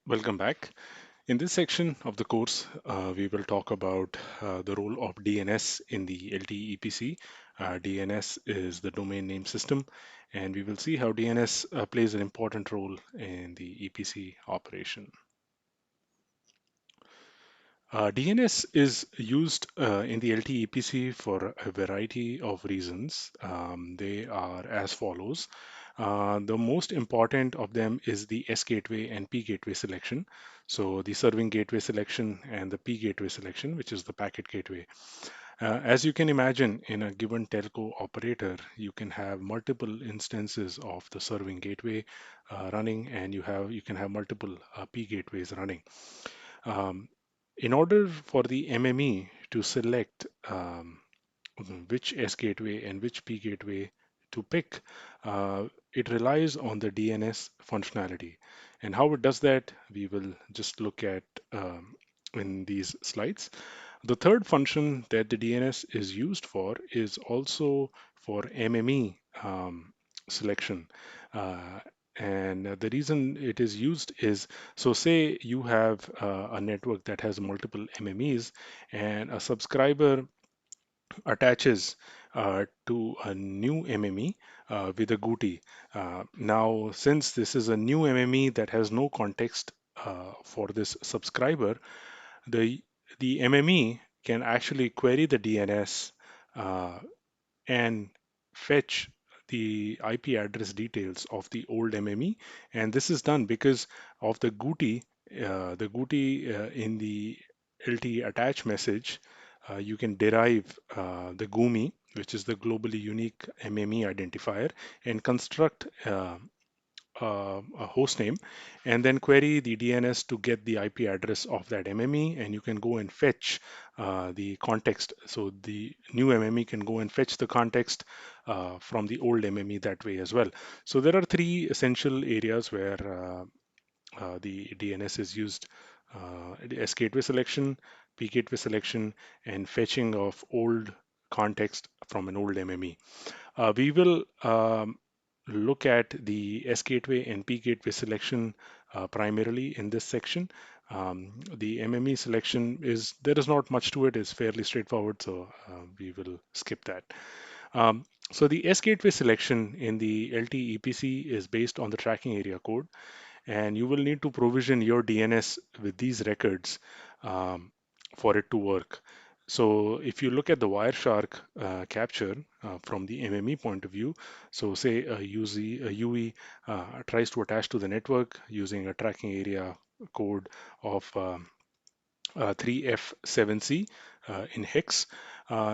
Welcome back. In this section of the course, we will talk about the role of DNS in the LTE EPC. DNS is the domain name system, and we will see how DNS plays an important role in the EPC operation. DNS is used in the LTE EPC for a variety of reasons. They are as follows. The most important of them is the S gateway and P gateway selection. So the serving gateway selection and the P gateway selection, which is the packet gateway. As you can imagine, in a given telco operator, you can have multiple instances of the serving gateway running, and you can have multiple P gateways running. Um, in order for the MME to select which S gateway and which P gateway to pick, it relies on the DNS functionality. And how it does that, we will just look at in these slides. The third function that the DNS is used for is also for MME selection. Uh, and the reason it is used is, so say you have a network that has multiple MMEs, and a subscriber attaches to a new MME with a GUTI. Now, since this is a new MME that has no context for this subscriber, the the MME can actually query the DNS uh, and fetch the IP address details of the old MME. And this is done because of the GUTI. The GUTI in the LTE attach message, you can derive the GUMI, which is the globally unique MME identifier, and construct a host name, and then query the DNS to get the IP address of that MME, and you can go and fetch the context. So the new MME can go and fetch the context from the old MME that way as well. So there are three essential areas where the DNS is used: the S gateway selection, P gateway selection, and fetching of old context from an old MME. We will look at the S gateway and P gateway selection primarily in this section. The MME selection is, there is not much to it, it's fairly straightforward, so we will skip that. So the S gateway selection in the LTE EPC is based on the tracking area code, and you will need to provision your DNS with these records um, for it to work. So if you look at the Wireshark capture from the MME point of view, so say a UE tries to attach to the network using a tracking area code of 3F7C in hex.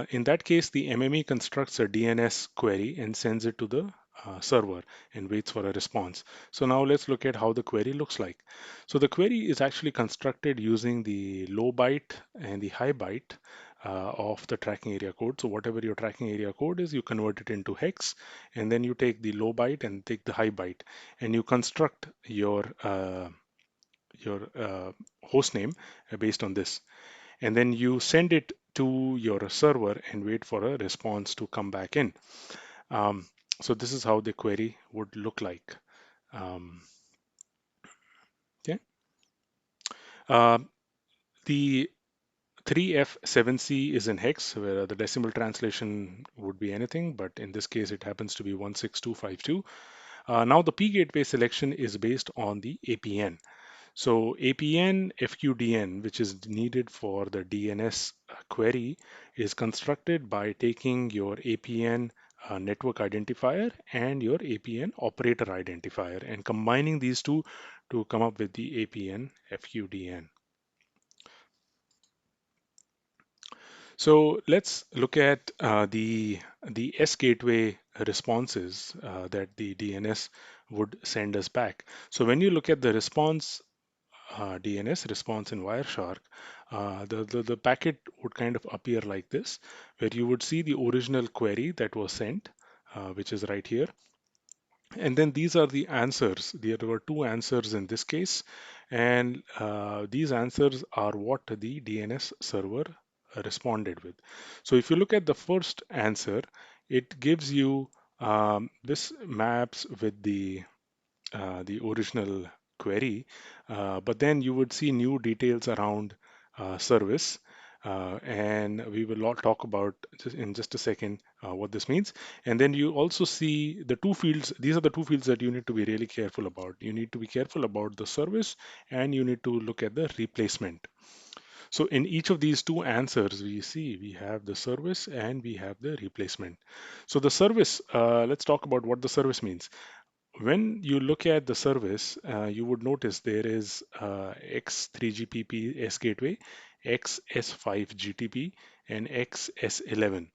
In that case, the MME constructs a DNS query and sends it to the server and waits for a response. So now let's look at how the query looks like. So the query is actually constructed using the low byte and the high byte of the tracking area code. So whatever your tracking area code is, you convert it into hex, and then you take the low byte and take the high byte, and you construct your host name based on this, and then you send it to your server and wait for a response to come back in. Um, so this is how the query would look like. Um, okay. Uh, the 3F7C is in hex, where the decimal translation would be anything, but in this case it happens to be 16252. Now the P gateway selection is based on the APN. So APN FQDN, which is needed for the DNS query, is constructed by taking your APN network identifier and your APN operator identifier and combining these two to come up with the APN FQDN. So let's look at the S gateway responses that the DNS would send us back. So when you look at the response DNS response in Wireshark, the packet would kind of appear like this, where you would see the original query that was sent, which is right here. And then these are the answers. There were two answers in this case, and these answers are what the DNS server responded with. So if you look at the first answer, it gives you this maps with the original query, but then you would see new details around service. And we will all talk about in just a second what this means. And then you also see the two fields. These are the two fields that you need to be really careful about. You need to be careful about the service, and you need to look at the replacement. So in each of these two answers, we see we have the service and we have the replacement. So the service, let's talk about what the service means. When you look at the service, you would notice there is X3GPP S gateway, XS5 GTP, and XS11.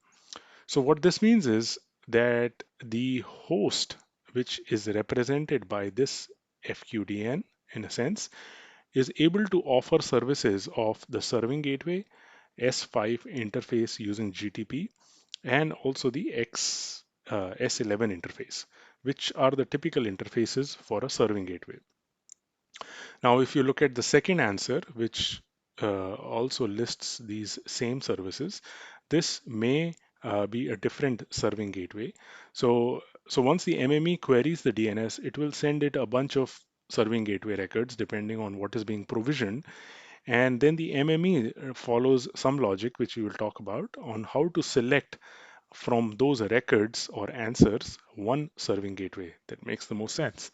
So what this means is that the host, which is represented by this FQDN in a sense, is able to offer services of the serving gateway, S5 interface using GTP, and also the S11 interface, which are the typical interfaces for a serving gateway. Now, if you look at the second answer, which also lists these same services, this may be a different serving gateway. So once the MME queries the DNS, it will send it a bunch of serving gateway records depending on what is being provisioned. And then the MME follows some logic, which we will talk about, on how to select from those records or answers one serving gateway that makes the most sense.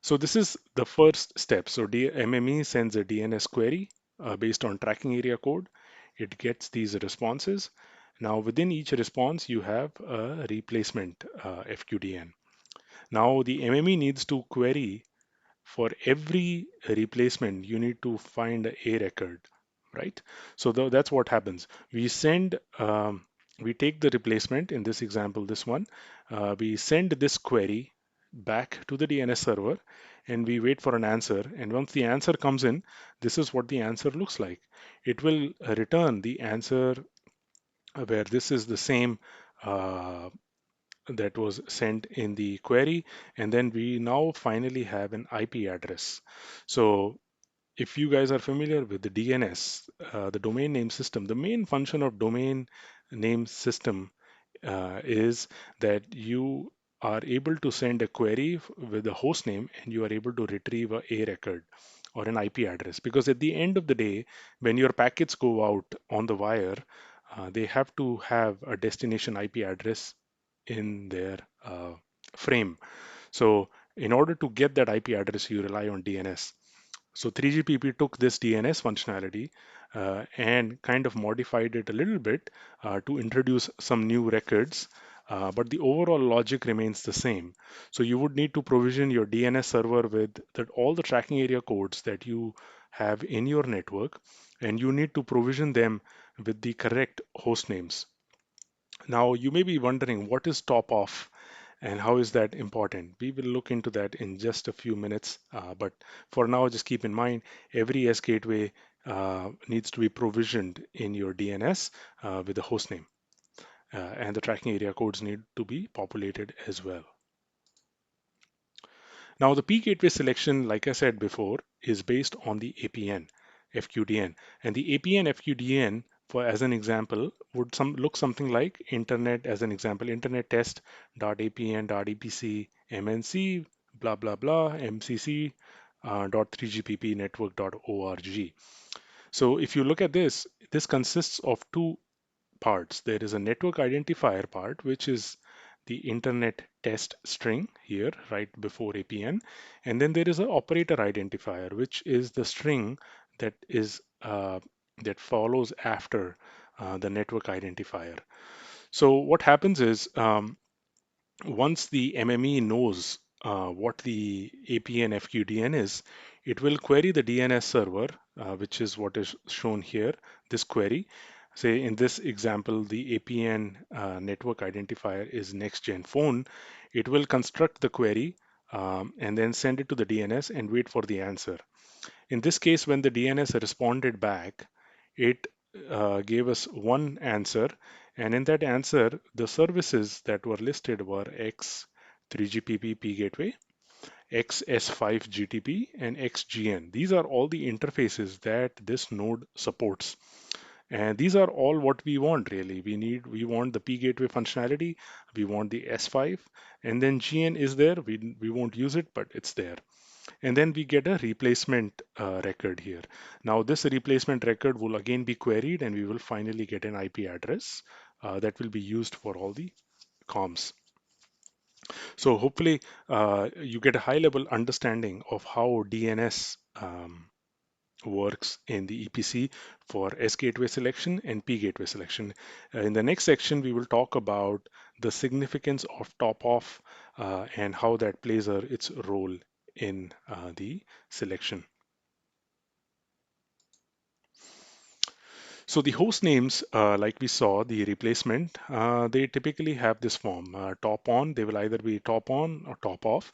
So this is the first step. So MME sends a DNS query based on tracking area code. It gets these responses. Now within each response, you have a replacement FQDN. Now the MME needs to query for every replacement. You need to find a record, right? So that's what happens. We take the replacement, in this example, this one. We send this query back to the DNS server, and we wait for an answer. And once the answer comes in, this is what the answer looks like. It will return the answer where this is the same uh, that was sent in the query. And then we now finally have an IP address. So if you guys are familiar with the DNS, the domain name system, the main function of domain name system is that you are able to send a query with a host name, and you are able to retrieve a record or an IP address. Because at the end of the day, when your packets go out on the wire, they have to have a destination IP address in their frame. So in order to get that IP address, you rely on DNS. So 3GPP took this DNS functionality and kind of modified it a little bit to introduce some new records, but the overall logic remains the same. So you would need to provision your DNS server with all the tracking area codes that you have in your network, and you need to provision them with the correct host names. Now, you may be wondering, what is top off and how is that important? We will look into that in just a few minutes. But for now, just keep in mind every S gateway needs to be provisioned in your DNS with a host name, and the tracking area codes need to be populated as well. Now, the P gateway selection, like I said before, is based on the APN, FQDN. And the APN, FQDN, for as an example, would look something like internet, as an example, internet test.apn.epc mnc, blah, blah, blah, mcc, .3gpp network.org. So if you look at this, this consists of two parts. There is a network identifier part, which is the internet test string here right before APN. And then there is an operator identifier, which is the string that is that follows after the network identifier. So what happens is once the MME knows what the APN FQDN is, it will query the DNS server, which is what is shown here, this query. Say in this example, the APN network identifier is next gen phone. It will construct the query and then send it to the DNS and wait for the answer. In this case, when the DNS responded back, it gave us one answer, and in that answer, the services that were listed were X3GPP P gateway, XS5 GTP, and XGN. These are all the interfaces that this node supports. And these are all what we want really. We want the P gateway functionality, we want the S5, and then GN is there. We won't use it, but it's there. And then we get a replacement record here. Now this replacement record will again be queried and we will finally get an IP address that will be used for all the comms. So hopefully you get a high level understanding of how DNS works in the EPC for S gateway selection and P gateway selection. In the next section, we will talk about the significance of top off and how that plays its role in the selection. So the host names, like we saw, the replacement, they typically have this form. Top on, they will either be top on or top off,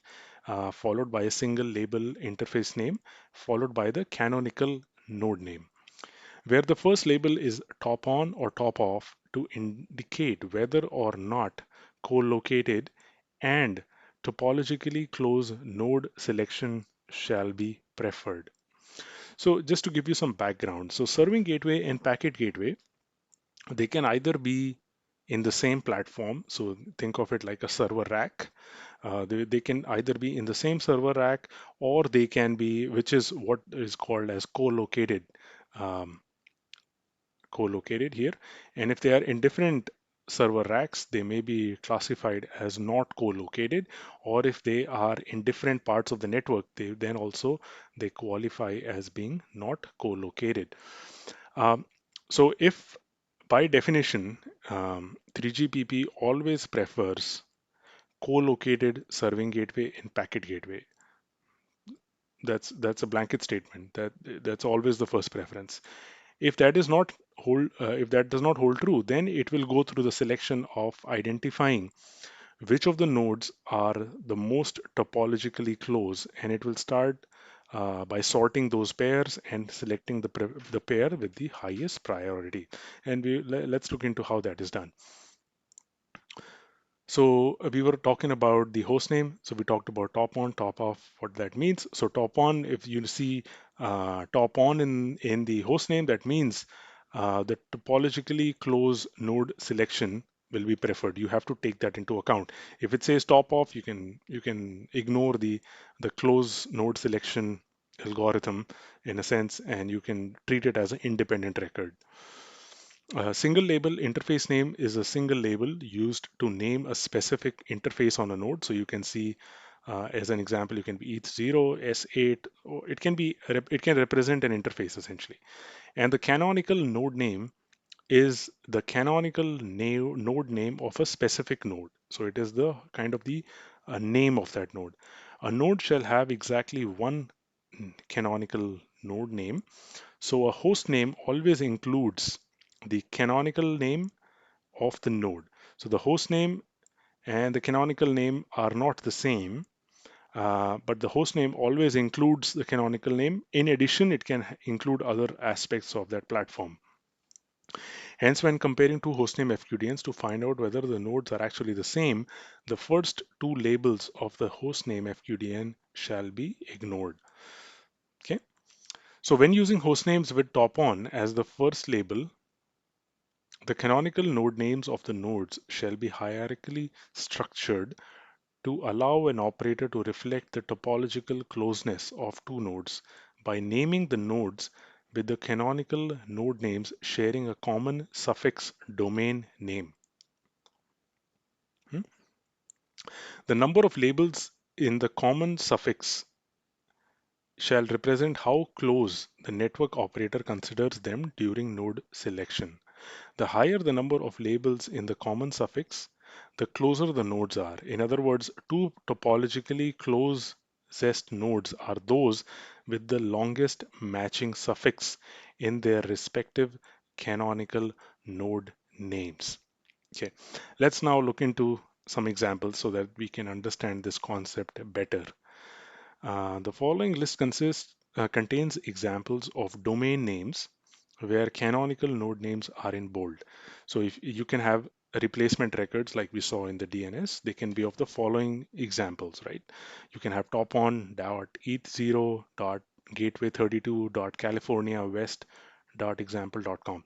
followed by a single label interface name, followed by the canonical node name, where the first label is top on or top off to indicate whether or not co-located and topologically close node selection shall be preferred. So just to give you some background, so serving gateway and packet gateway, they can either be in the same platform. So think of it like a server rack. They can either be in the same server rack or they can be, which is what is called as co-located. Um, co-located here. And if they are in different server racks, they may be classified as not co-located, or if they are in different parts of the network, they qualify as being not co-located. Um, so if by definition, 3GPP always prefers co-located serving gateway and packet gateway. That's a blanket statement. That's always the first preference. If that is not if that does not hold true, then it will go through the selection of identifying which of the nodes are the most topologically close, and it will start by sorting those pairs and selecting the pair with the highest priority. And let's look into how that is done. So we were talking about the host name. So we talked about top on, top off, what that means. So top on, if you see top on in the host name, that means the topologically close node selection will be preferred. You have to take that into account. If it says top off, you can ignore the close node selection algorithm in a sense, and you can treat it as an independent record. A single label interface name is a single label used to name a specific interface on a node. So you can see, as an example, you can be ETH0, S8, or it can represent an interface essentially. And the canonical node name is the canonical node name of a specific node. So it is the kind of the name of that node. A node shall have exactly one canonical node name, so a host name always includes the canonical name of the node. So the host name and the canonical name are not the same, but the host name always includes the canonical name. In addition, it can include other aspects of that platform. Hence, when comparing two hostname FQDNs to find out whether the nodes are actually the same, the first two labels of the hostname FQDN shall be ignored. Okay. So when using hostnames with top on as the first label, the canonical node names of the nodes shall be hierarchically structured to allow an operator to reflect the topological closeness of two nodes by naming the nodes with the canonical node names sharing a common suffix domain name. Hmm? The number of labels in the common suffix shall represent how close the network operator considers them during node selection. The higher the number of labels in the common suffix, the closer the nodes are. In other words, two topologically closest nodes are those with the longest matching suffix in their respective canonical node names. Okay, let's now look into some examples so that we can understand this concept better. The following list contains examples of domain names where canonical node names are in bold. So if you can have replacement records like we saw in the DNS, they can be of the following examples, right? You can have top on dot eth0 dot gateway 32 dot california west dot example dot com.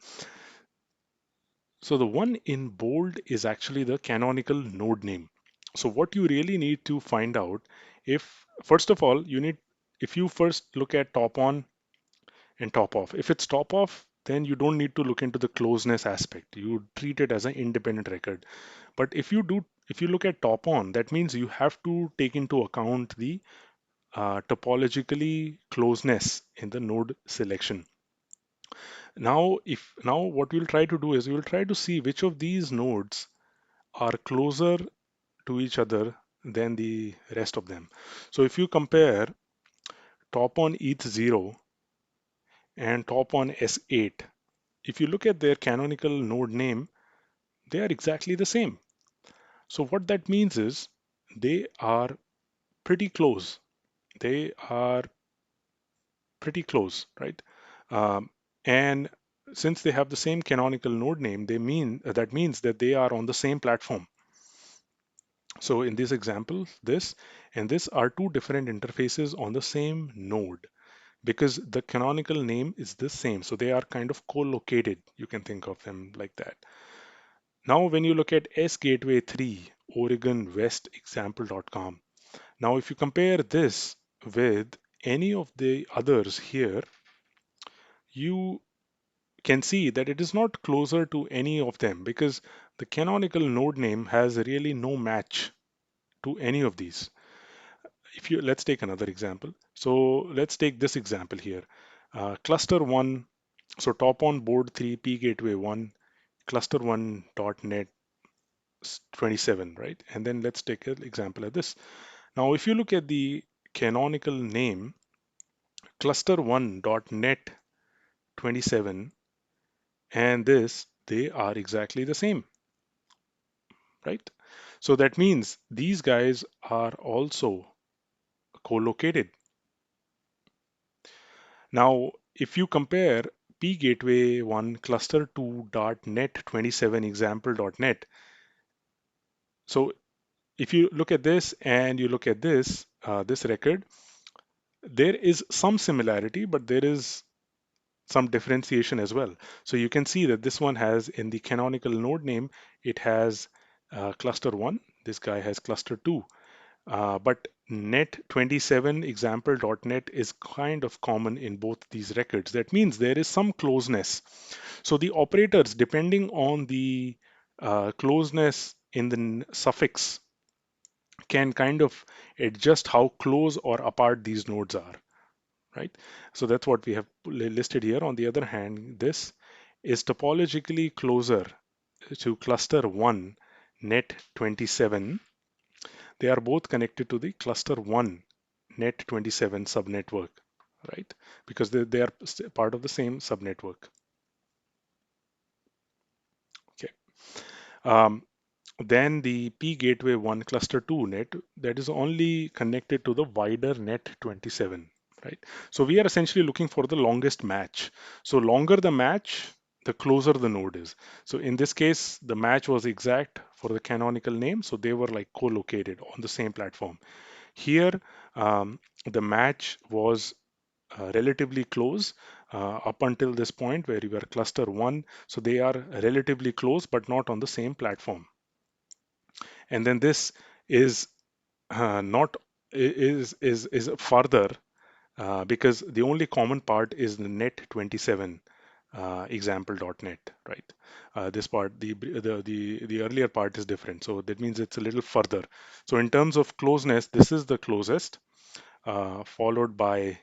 So the one in bold is actually the canonical node name. So what you really need to find out, if first of all you need if you first look at top on and top off, if it's top off, then you don't need to look into the closeness aspect. You treat it as an independent record. But if you look at top on, that means you have to take into account the topologically closeness in the node selection. Now what we'll try to do is we'll try to see which of these nodes are closer to each other than the rest of them. So if you compare top on ETH0 and top on S8, if you look at their canonical node name, they are exactly the same. So what that means is they are pretty close. They are pretty close, right? Um, and since they have the same canonical node name, that means that they are on the same platform. So in this example, this and this are two different interfaces on the same node because the canonical name is the same. So they are kind of co-located. You can think of them like that. Now, when you look at S Gateway 3, Oregon West example.com, now if you compare this with any of the others here, you can see that it is not closer to any of them because the canonical node name has really no match to any of these. If you let's take another example. So let's take this example here. Cluster 1, so top on board 3 P gateway 1, cluster 1.net 27, right? And then let's take an example of this. Now, if you look at the canonical name, cluster 1.net 27 and this, they are exactly the same, right? So that means these guys are also co-located. Now, if you compare P gateway 1 cluster 2.net 27 example.net, so if you look at this and you look at this, this record, there is some similarity, but there is some differentiation as well. So you can see that this one has in the canonical node name, it has cluster 1, this guy has cluster 2. But net27 example.net is kind of common in both these records. That means there is some closeness. So the operators, depending on the closeness in the suffix, can kind of adjust how close or apart these nodes are, right? So that's what we have listed here. On the other hand, this is topologically closer to cluster 1 net 27. They are both connected to the cluster 1 net 27 subnetwork, right? Because they are part of the same subnetwork. Okay. Um, then the P gateway 1 cluster 2 net that is only connected to the wider net 27, right? So we are essentially looking for the longest match. So longer the match, the closer the node is. So in this case, the match was exact for the canonical name. So they were like co-located on the same platform. Here, the match was relatively close up until this point where you were cluster 1. So they are relatively close, but not on the same platform. And then this is not is further because the only common part is the net 27 example.net, right? This part, the earlier part is different, so that means it's a little further. So in terms of closeness, this is the closest, followed by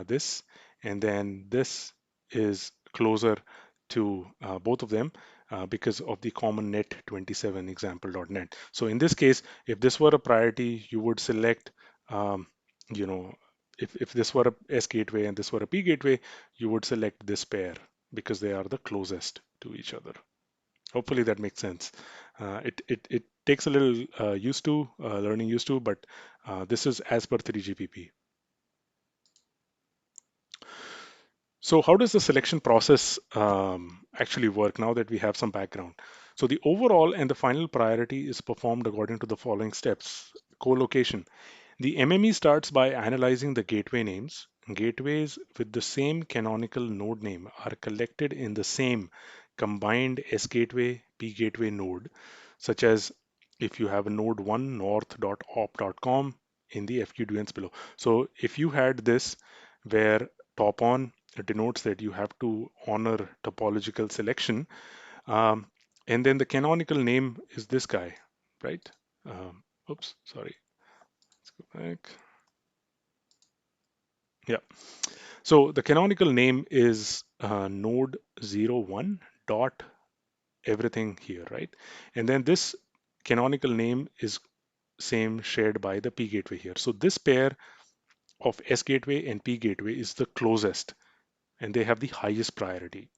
this, and then this is closer to both of them because of the common net 27 example.net. So in this case, if this were a priority, you would select, you know, if this were a S gateway and this were a P gateway, you would select this pair because they are the closest to each other. Hopefully that makes sense. It takes a little learning used to, but this is as per 3GPP. So how does the selection process actually work now that we have some background? So the overall and the final priority is performed according to the following steps. Co-location. The MME starts by analyzing the gateway names. Gateways with the same canonical node name are collected in the same combined S gateway, P gateway node, such as if you have a node 1 north.op.com in the FQDNs below. So if you had this where top on denotes that you have to honor topological selection, um, and then the canonical name is this guy, right? Oops, sorry. Let's go back. Yeah. So the canonical name is node 01 dot everything here, right? And then this canonical name is same shared by the P gateway here. So this pair of S gateway and P gateway is the closest, and they have the highest priority.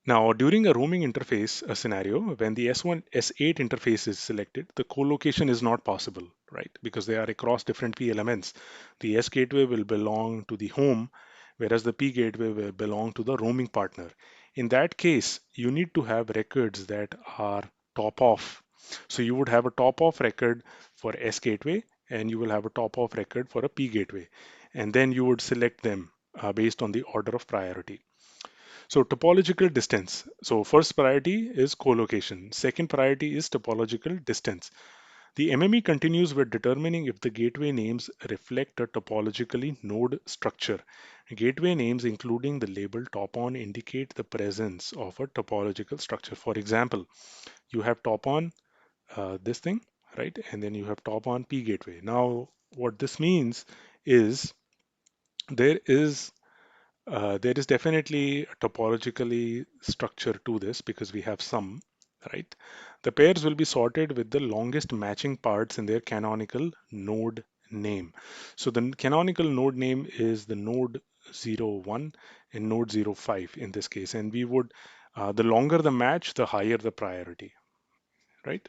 Now, during a roaming interface scenario, when the S1, S8 interface is selected, the co-location is not possible, right? Because they are across different P elements. The S gateway will belong to the home, whereas the P gateway will belong to the roaming partner. In that case, you need to have records that are top off. So you would have a top off record for S gateway, and you will have a top off record for a P gateway. And then you would select them based on the order of priority. So topological distance. So first priority is co-location. Second priority is topological distance. The MME continues with determining if the gateway names reflect a topologically node structure. Gateway names, including the label top on, indicate the presence of a topological structure. For example, you have top on this thing, right? And then you have top on P gateway. Now, what this means is there is there is definitely a topologically structure to this because we have some, right? The pairs will be sorted with the longest matching parts in their canonical node name. So the canonical node name is the node 01 and node 05 in this case. And we would, the longer the match, the higher the priority, right?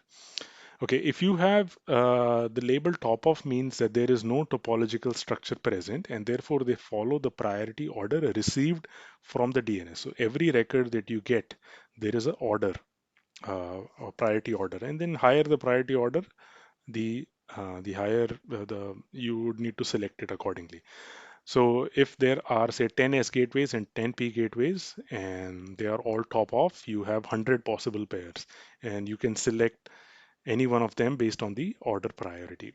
Okay, if you have the label top of means that there is no topological structure present and therefore they follow the priority order received from the DNS. So every record that you get, there is an order, a priority order, and then higher the priority order, the higher the you would need to select it accordingly. So if there are say 10 S gateways and 10 P gateways and they are all top off, you have 100 possible pairs and you can select any one of them based on the order priority.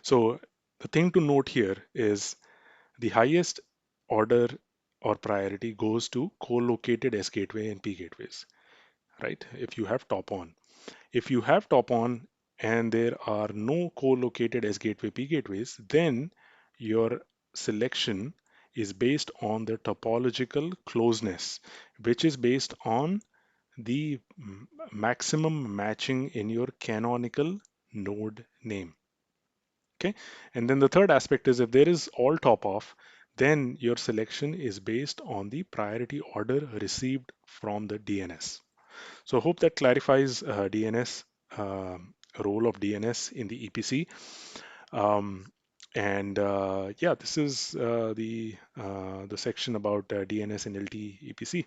So the thing to note here is the highest order or priority goes to co-located S gateway and P gateways, right? If you have top on. If you have top on and there are no co-located S gateway P gateways, then your selection is based on the topological closeness, which is based on the maximum matching in your canonical node name. Okay. And then the third aspect is if there is all top off, then your selection is based on the priority order received from the DNS. So I hope that clarifies DNS, role of DNS in the EPC. Um, and yeah, this is the section about DNS and LTE EPC.